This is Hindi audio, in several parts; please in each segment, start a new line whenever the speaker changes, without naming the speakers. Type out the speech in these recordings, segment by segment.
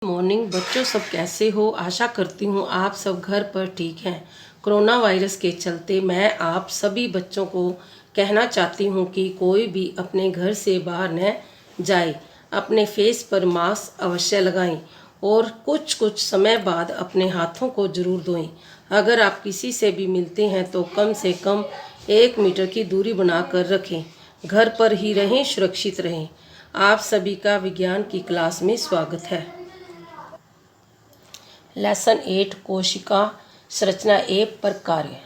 मॉर्निंग बच्चों, सब कैसे हो। आशा करती हूँ आप सब घर पर ठीक हैं। कोरोना वायरस के चलते मैं आप सभी बच्चों को कहना चाहती हूँ कि कोई भी अपने घर से बाहर न जाए। अपने फेस पर मास्क अवश्य लगाएं और कुछ समय बाद अपने हाथों को जरूर धोएं। अगर आप किसी से भी मिलते हैं तो कम से कम 1 मीटर की दूरी बनाकर रखें। घर पर ही रहें, सुरक्षित रहें। आप सभी का विज्ञान की क्लास में स्वागत है। लेसन 8 कोशिका संरचना एक पर कार्य।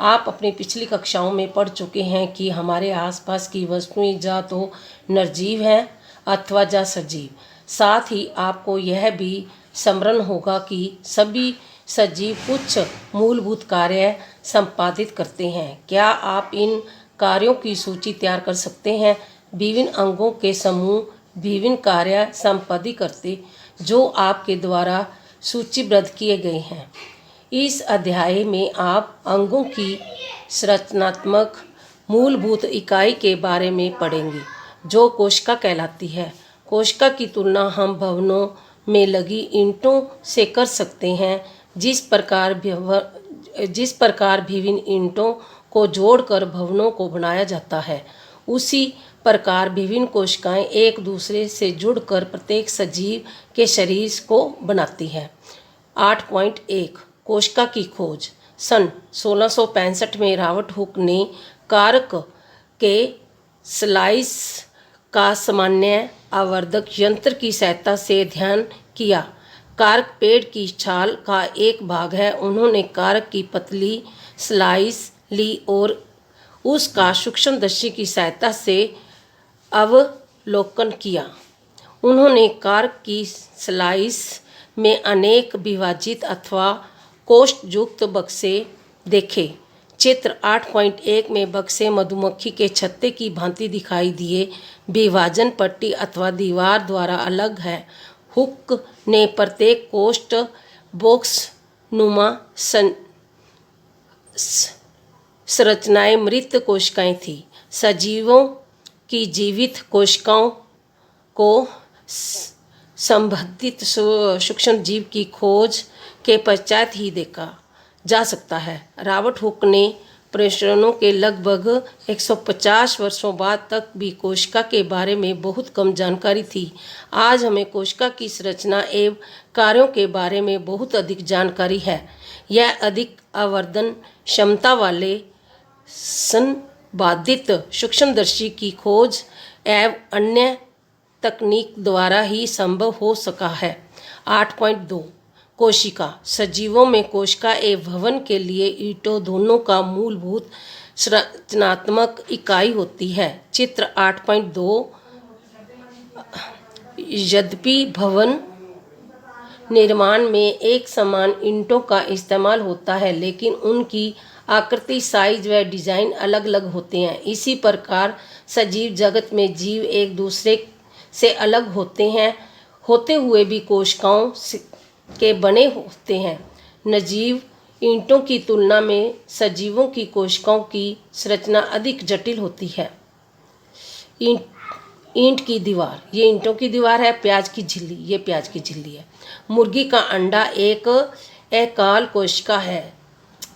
आप अपनी पिछली कक्षाओं में पढ़ चुके हैं कि हमारे आसपास की वस्तुएं या तो निर्जीव हैं अथवा या सजीव। साथ ही आपको यह भी स्मरण होगा कि सभी सजीव कुछ मूलभूत कार्य संपादित करते हैं। क्या आप इन कार्यों की सूची तैयार कर सकते हैं? विभिन्न अंगों के समूह विभिन्न कार्य संपादित करते जो आपके द्वारा सूचीबद्ध किए गए हैं। इस अध्याय में आप अंगों की संरचनात्मक मूलभूत इकाई के बारे में पढ़ेंगे जो कोशिका कहलाती है। कोशिका की तुलना हम भवनों में लगी ईंटों से कर सकते हैं। जिस प्रकार विभिन्न ईंटों को जोड़कर भवनों को बनाया जाता है, उसी प्रकार विभिन्न कोशिकाएं एक दूसरे से जुड़कर प्रत्येक सजीव के शरीर को बनाती है। 8.1 कोशिका की खोज। सन 1665 में रॉबर्ट हुक ने कार्क के स्लाइस का सामान्य आवर्धक यंत्र की सहायता से अध्ययन किया। कार्क पेड़ की छाल का एक भाग है। उन्होंने कार्क की पतली स्लाइस ली और उसका सूक्ष्मदर्शी की सहायता से अवलोकन किया। उन्होंने कार्क की स्लाइस में अनेक विभाजित अथवा कोष्ठयुक्त बक्से देखे। चित्र 8.1 में बक्से मधुमक्खी के छत्ते की भांति दिखाई दिए। विभाजन पट्टी अथवा दीवार द्वारा अलग है। हुक ने प्रत्येक कोष्ठ बॉक्स नुमा संरचनाएं मृत कोशिकाएं थी। सजीवों की जीवित कोशिकाओं को संबंधित सूक्ष्म जीव की खोज के पश्चात ही देखा जा सकता है। रॉबर्ट हुक ने प्रयोगों के लगभग 150 वर्षों बाद तक भी कोशिका के बारे में बहुत कम जानकारी थी। आज हमें कोशिका की संरचना एवं कार्यों के बारे में बहुत अधिक जानकारी है। यह अधिक आवर्धन क्षमता वाले संबाधित सूक्ष्मदर्शी की खोज एवं अन्य तकनीक द्वारा ही संभव हो सका है। 8.2 कोशिका। सजीवों में कोशिका एवं भवन के लिए ईंटों दोनों का मूलभूत संरचनात्मक इकाई होती है। चित्र 8.2 यद्यपि भवन निर्माण में एक समान ईंटों का इस्तेमाल होता है, लेकिन उनकी आकृति, साइज व डिजाइन अलग अलग होते हैं। इसी प्रकार सजीव जगत में जीव एक दूसरे से अलग होते हुए भी कोशिकाओं के बने होते हैं। निर्जीव ईंटों की तुलना में सजीवों की कोशिकाओं की संरचना अधिक जटिल होती है। ईंट की दीवार। ये ईंटों की दीवार है। प्याज की झिल्ली। ये प्याज की झिल्ली है। मुर्गी का अंडा एक एकल कोशिका है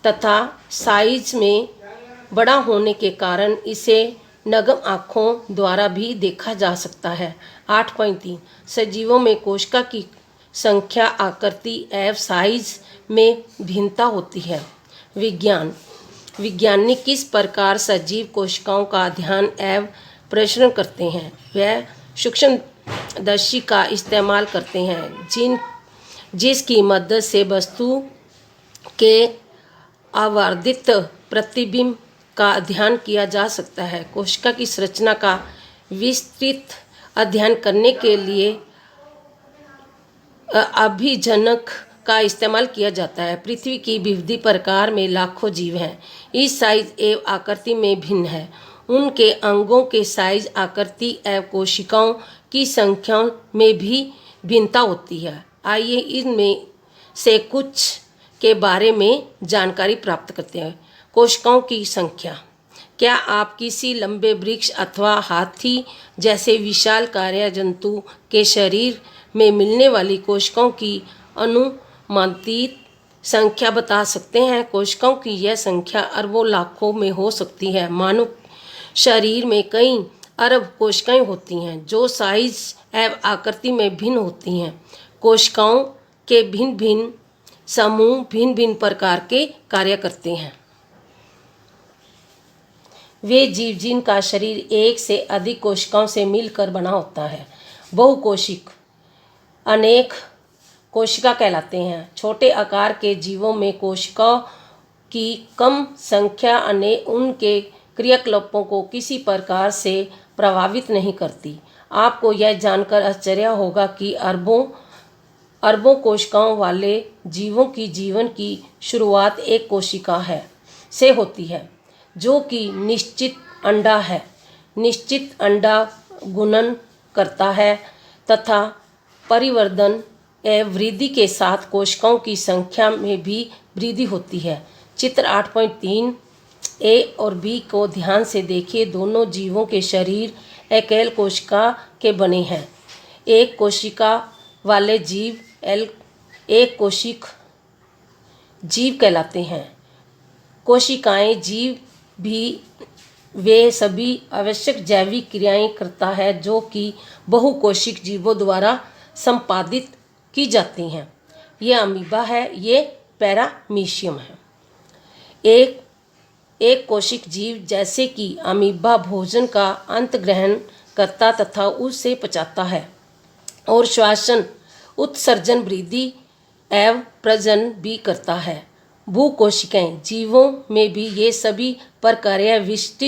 तथा साइज में बड़ा होने के कारण इसे नग्न आँखों द्वारा भी देखा जा सकता है। 8.3 सजीवों में कोशिका की संख्या, आकृति एवं साइज में भिन्नता होती है। विज्ञान। वैज्ञानिक किस प्रकार सजीव कोशिकाओं का अध्ययन एवं परीक्षण करते हैं? वह सूक्ष्मदर्शी का इस्तेमाल करते हैं जिसकी मदद से वस्तु के आवर्धित प्रतिबिंब का अध्ययन किया जा सकता है। कोशिका की संरचना का विस्तृत अध्ययन करने के लिए अभिजनक का इस्तेमाल किया जाता है। पृथ्वी की विविध प्रकार में लाखों जीव हैं। इस साइज एवं आकृति में भिन्न है। उनके अंगों के साइज, आकृति एवं कोशिकाओं की संख्या में भी भिन्नता होती है। आइए इनमें से कुछ के बारे में जानकारी प्राप्त करते हैं। कोशिकाओं की संख्या। क्या आप किसी लंबे वृक्ष अथवा हाथी जैसे विशाल कार्य जंतु के शरीर में मिलने वाली कोशिकाओं की अनुमानित संख्या बता सकते हैं। कोशिकाओं की यह संख्या अरबों लाखों में हो सकती है। मानव शरीर में कई अरब कोशिकाएं होती हैं जो साइज एवं आकृति में भिन्न होती हैं। कोशिकाओं के भिन्न भिन्न समूह भिन्न भिन्न प्रकार के कार्य करते हैं। वे जीव जिनका शरीर एक से अधिक कोशिकाओं से मिलकर बना होता है बहुकोशिक अनेक कोशिका कहलाते हैं। छोटे आकार के जीवों में कोशिकाओं की कम संख्या उनके क्रियाकलापों को किसी प्रकार से प्रभावित नहीं करती। आपको यह जानकर आश्चर्य होगा कि अरबों कोशिकाओं वाले जीवों की जीवन की शुरुआत एक कोशिका से होती है जो कि निश्चित अंडा गुणन करता है तथा परिवर्धन एवं वृद्धि के साथ कोशिकाओं की संख्या में भी वृद्धि होती है। चित्र 8.3 ए और बी को ध्यान से देखिए। दोनों जीवों के शरीर एकल कोशिका के बने हैं। एक कोशिका वाले जीव एक कोशिक जीव कहलाते हैं। कोशिकाएं जीव भी वे सभी आवश्यक जैविक क्रियाएं करता है जो कि बहुकोशिक जीवों द्वारा संपादित की जाती हैं। ये अमीबा है, ये पैरामीशियम है। एक कोशिक जीव जैसे कि अमीबा भोजन का अंत ग्रहण करता तथा उसे पचाता है और श्वसन उत्सर्जन वृद्धि एवं प्रजनन भी करता है। भूकोशिकाएं जीवों में भी ये सभी प्रक्रिया विशिष्ट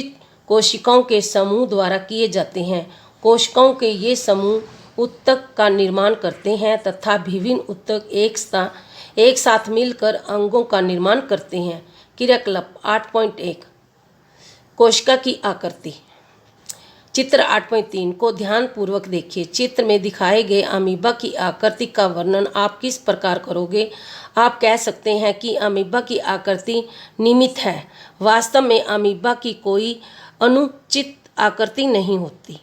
कोशिकाओं के समूह द्वारा किए जाते हैं। कोशिकाओं के ये समूह ऊतक का निर्माण करते हैं तथा विभिन्न ऊतक एक साथ मिलकर अंगों का निर्माण करते हैं। क्रियाकलाप 8.1 कोशिका की आकृति। चित्र 8.3 को ध्यान पूर्वक देखिए। चित्र में दिखाए गए अमीबा की आकृति का वर्णन आप किस प्रकार करोगे? आप कह सकते हैं कि अमीबा की आकृति नियमित है। वास्तव में अमीबा की कोई अनुचित आकृति नहीं होती।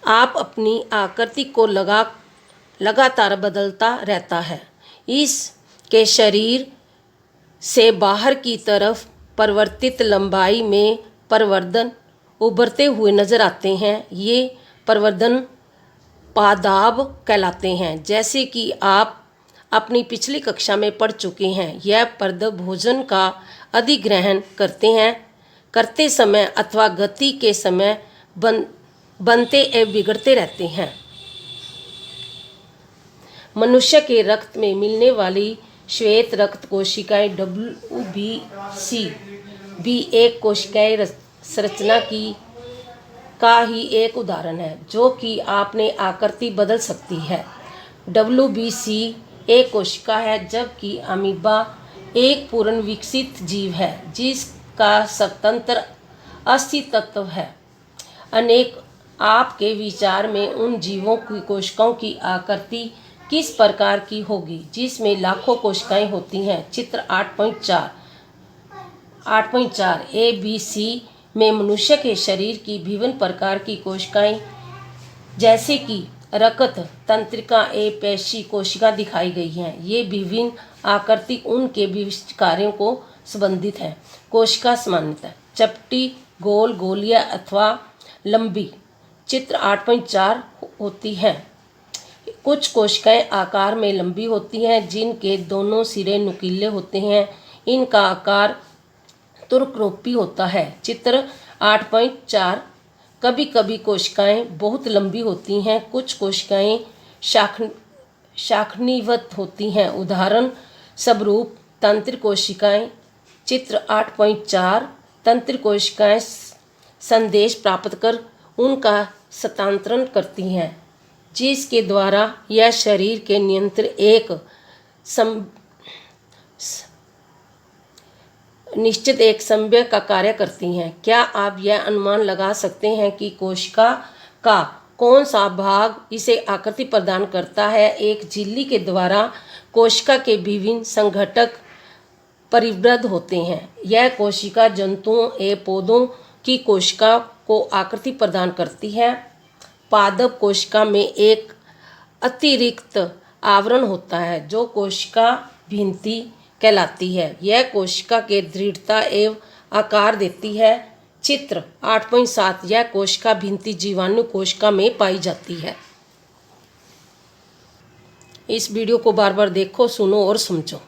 आप अपनी आकृति को लगातार बदलता रहता है। इसके शरीर से बाहर की तरफ परिवर्तित लंबाई में परिवर्तन उभरते हुए नजर आते हैं। ये परिवर्तन पादाब कहलाते हैं। जैसे कि आप अपनी पिछली कक्षा में पढ़ चुके हैं, यह पादप भोजन का अधिग्रहण करते समय अथवा गति के समय बनते एवं बिगड़ते रहते हैं। मनुष्य के रक्त में मिलने वाली श्वेत रक्त कोशिकाएं WBC भी एक कोशिकीय संरचना का ही एक उदाहरण है जो कि आपने आकृति बदल सकती है। WBC एक कोशिका है जबकि अमीबा एक पूर्ण विकसित जीव है जिसका स्वतंत्र अस्तित्व है। आपके विचार में उन जीवों की कोशिकाओं की आकृति किस प्रकार की होगी जिसमें लाखों कोशिकाएं होती हैं? चित्र 8.4 ABC में मनुष्य के शरीर की विभिन्न प्रकार की कोशिकाएं जैसे कि रक्त तंत्रिका पेशी कोशिका दिखाई गई हैं। ये विभिन्न आकृति उनके विशिष्ट कार्यों को संबंधित है। कोशिका सामान्यतः चपटी, गोल, गोलिया अथवा लंबी चित्र 8.4 होती हैं। कुछ कोशिकाएं आकार में लंबी होती हैं जिनके दोनों सिरे नुकीले होते हैं। इनका आकार तुर्करूपी होता है। चित्र 8.4 कभी कभी कोशिकाएं बहुत लंबी होती हैं। कुछ कोशिकाएं शाखनीवत होती हैं। उदाहरण स्वरूप तंत्र कोशिकाएं। चित्र 8.4 तंत्र कोशिकाएं संदेश प्राप्त कर उनका स्थानांतरण करती हैं जिसके द्वारा यह शरीर के नियंत्रण एक निश्चित एक संवेग का कार्य करती हैं। क्या आप यह अनुमान लगा सकते हैं कि कोशिका का कौन सा भाग इसे आकृति प्रदान करता है? एक झिल्ली के द्वारा कोशिका के विभिन्न संघटक परिवृद्ध होते हैं। यह कोशिका जंतुओं एवं पौधों की कोशिका को आकृति प्रदान करती है। पादप कोशिका में एक अतिरिक्त आवरण होता है जो कोशिका भित्ति कहलाती है। यह कोशिका के दृढ़ता एवं आकार देती है। चित्र 8.7 यह कोशिका भित्ति जीवाणु कोशिका में पाई जाती है। इस वीडियो को बार बार देखो, सुनो और समझो।